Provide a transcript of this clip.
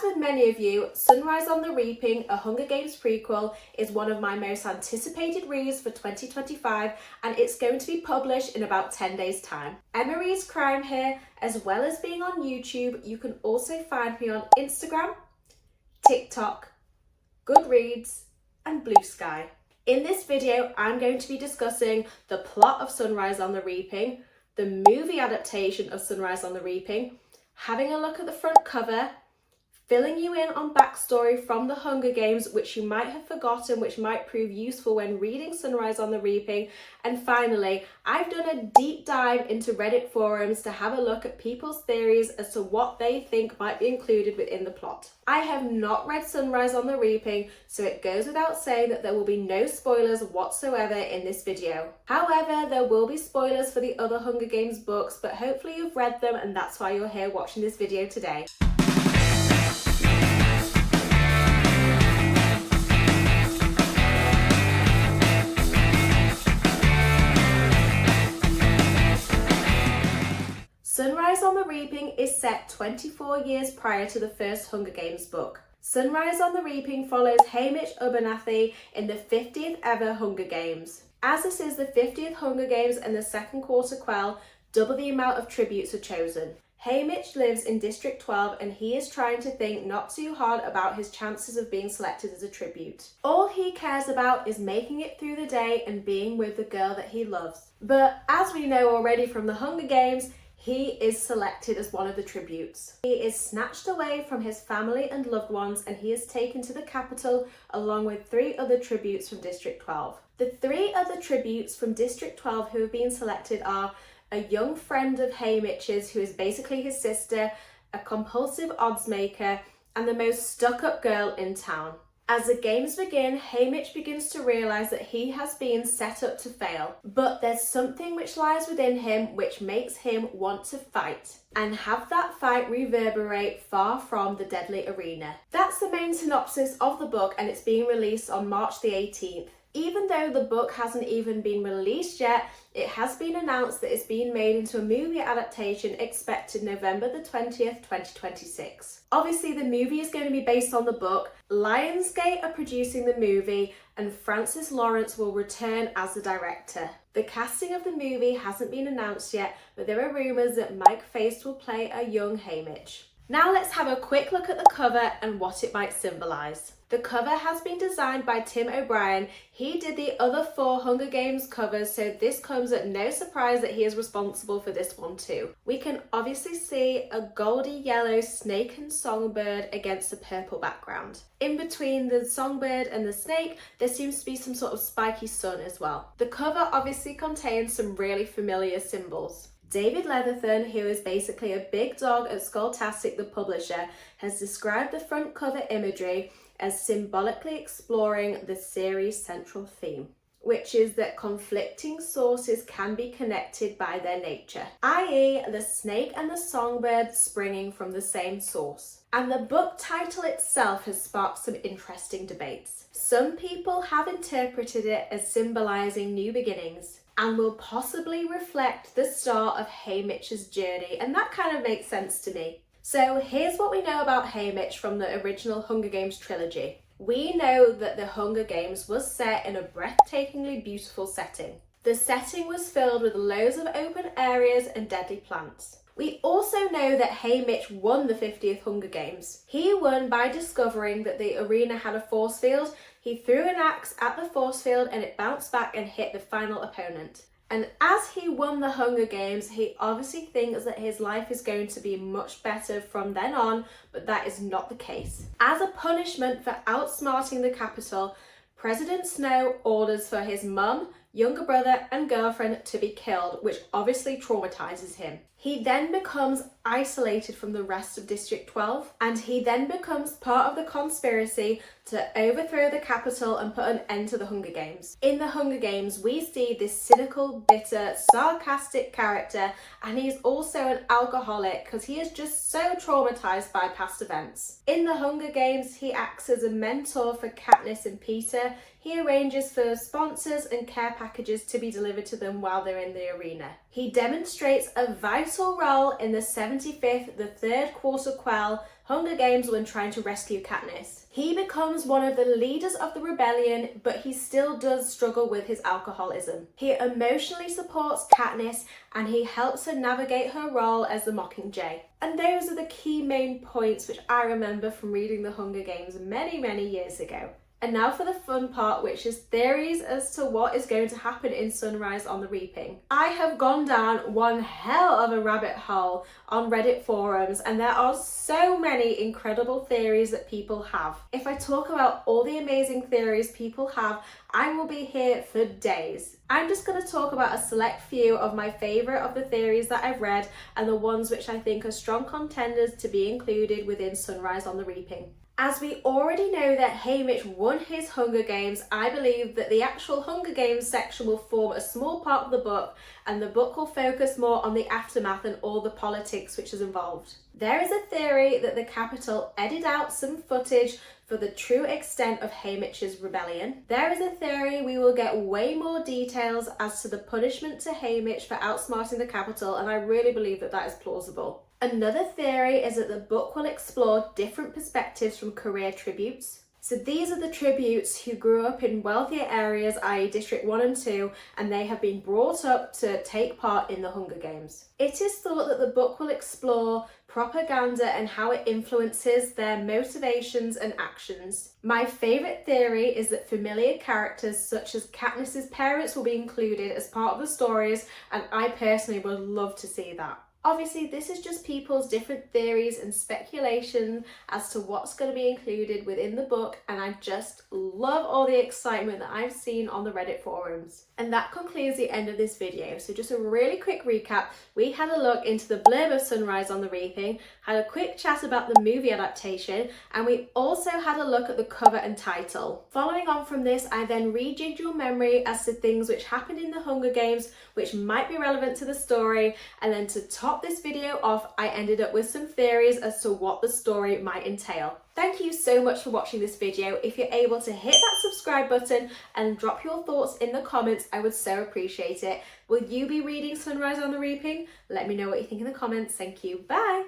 with many of you, Sunrise on the Reaping, a Hunger Games prequel, is one of my most anticipated reads for 2025, and it's going to be published in about 10 days' time. Emma reads crime here, as well as being on YouTube. You can also find me on Instagram, TikTok, Goodreads, and Blue Sky. In this video, I'm going to be discussing the plot of Sunrise on the Reaping, the movie adaptation of Sunrise on the Reaping, having a look at the front cover, filling you in on backstory from the Hunger Games, which you might have forgotten, which might prove useful when reading Sunrise on the Reaping. And finally, I've done a deep dive into Reddit forums to have a look at people's theories as to what they think might be included within the plot. I have not read Sunrise on the Reaping, so it goes without saying that there will be no spoilers whatsoever in this video. However, there will be spoilers for the other Hunger Games books, but hopefully you've read them and that's why you're here watching this video today. Sunrise on the Reaping is set 24 years prior to the first Hunger Games book. Sunrise on the Reaping follows Haymitch in the 50th ever Hunger Games. As this is the 50th Hunger Games and the second quarter quell, double the amount of tributes are chosen. Haymitch lives in District 12 and he is trying to think not too hard about his chances of being selected as a tribute. All he cares about is making it through the day and being with the girl that he loves. But as we know already from the Hunger Games, he is selected as one of the tributes. He is snatched away from his family and loved ones and he is taken to the capital along with 3 other tributes from District 12. The 3 other tributes from District 12 who have been selected are a young friend of Haymitch's who is basically his sister, a compulsive odds maker, and the most stuck-up girl in town. As the games begin, Haymitch begins to realise that he has been set up to fail, but there's something which lies within him which makes him want to fight and have that fight reverberate far from the deadly arena. That's the main synopsis of the book and it's being released on March the 18th. Even though the book hasn't even been released yet, it has been announced that it's being made into a movie adaptation expected November the 20th, 2026. Obviously, the movie is going to be based on the book. Lionsgate are producing the movie and Francis Lawrence will return as the director. The casting of the movie hasn't been announced yet, but there are rumours that Mike Faist will play a young Haymitch. Now let's have a quick look at the cover and what it might symbolise. The cover has been designed by Tim O'Brien. He did the other 4 Hunger Games covers, so this comes at no surprise that he is responsible for this one too. We can obviously see a goldy yellow snake and songbird against a purple background. In between the songbird and the snake, there seems to be some sort of spiky sun as well. The cover obviously contains some really familiar symbols. David Leatherton, who is basically a big dog at Skulltastic the publisher, has described the front cover imagery as symbolically exploring the series' central theme, which is that conflicting sources can be connected by their nature, i.e. the snake and the songbird springing from the same source. And the book title itself has sparked some interesting debates. Some people have interpreted it as symbolising new beginnings and will possibly reflect the start of Haymitch's journey, and that kind of makes sense to me. So here's what we know about Haymitch from the original Hunger Games trilogy. We know that the Hunger Games was set in a breathtakingly beautiful setting. The setting was filled with loads of open areas and deadly plants. We also know that Haymitch won the 50th Hunger Games. He won by discovering that the arena had a force field. He threw an axe at the force field and it bounced back and hit the final opponent. And as he won the Hunger Games, he obviously thinks that his life is going to be much better from then on, but that is not the case. As a punishment for outsmarting the Capitol, President Snow orders for his mum, younger brother and girlfriend to be killed, which obviously traumatizes him. He then becomes isolated from the rest of District 12 and he then becomes part of the conspiracy to overthrow the Capitol and put an end to the Hunger Games. In the Hunger Games, we see this cynical, bitter, sarcastic character, and he's also an alcoholic because he is just so traumatized by past events. In the Hunger Games, he acts as a mentor for Katniss and Peter. He arranges for sponsors and care packages to be delivered to them while they're in the arena. He demonstrates a vice pivotal role in the 75th, the third quarter quell, Hunger Games when trying to rescue Katniss. He becomes one of the leaders of the rebellion, but he still does struggle with his alcoholism. He emotionally supports Katniss and he helps her navigate her role as the Mockingjay. And those are the key main points which I remember from reading the Hunger Games many, many years ago. And now for the fun part, which is theories as to what is going to happen in Sunrise on the Reaping. I have gone down one hell of a rabbit hole on Reddit forums, and there are so many incredible theories that people have. If I talk about all the amazing theories people have, I will be here for days. I'm just going to talk about a select few of my favourite of the theories that I've read and the ones which I think are strong contenders to be included within Sunrise on the Reaping. As we already know that Haymitch won his Hunger Games, I believe that the actual Hunger Games section will form a small part of the book, and the book will focus more on the aftermath and all the politics which is involved. There is a theory that the Capitol edited out some footage for the true extent of Haymitch's rebellion. There is a theory we will get way more details as to the punishment to Haymitch for outsmarting the Capitol, and I really believe that that is plausible. Another theory is that the book will explore different perspectives from career tributes. So these are the tributes who grew up in wealthier areas, i.e. District 1 and 2, and they have been brought up to take part in the Hunger Games. It is thought that the book will explore propaganda and how it influences their motivations and actions. My favourite theory is that familiar characters such as Katniss's parents will be included as part of the stories, and I personally would love to see that. Obviously, this is just people's different theories and speculation as to what's going to be included within the book, and I just love all the excitement that I've seen on the Reddit forums. And that concludes the end of this video. So just a really quick recap, we had a look into the blurb of Sunrise on the Reaping, had a quick chat about the movie adaptation, and we also had a look at the cover and title. Following on from this, I then rejigged your memory as to things which happened in the Hunger Games which might be relevant to the story, and then to top this video off, I ended up with some theories as to what the story might entail. Thank you so much for watching this video. If you're able to hit that subscribe button and drop your thoughts in the comments, I would so appreciate it. Will you be reading Sunrise on the Reaping? Let me know what you think in the comments. Thank you. Bye.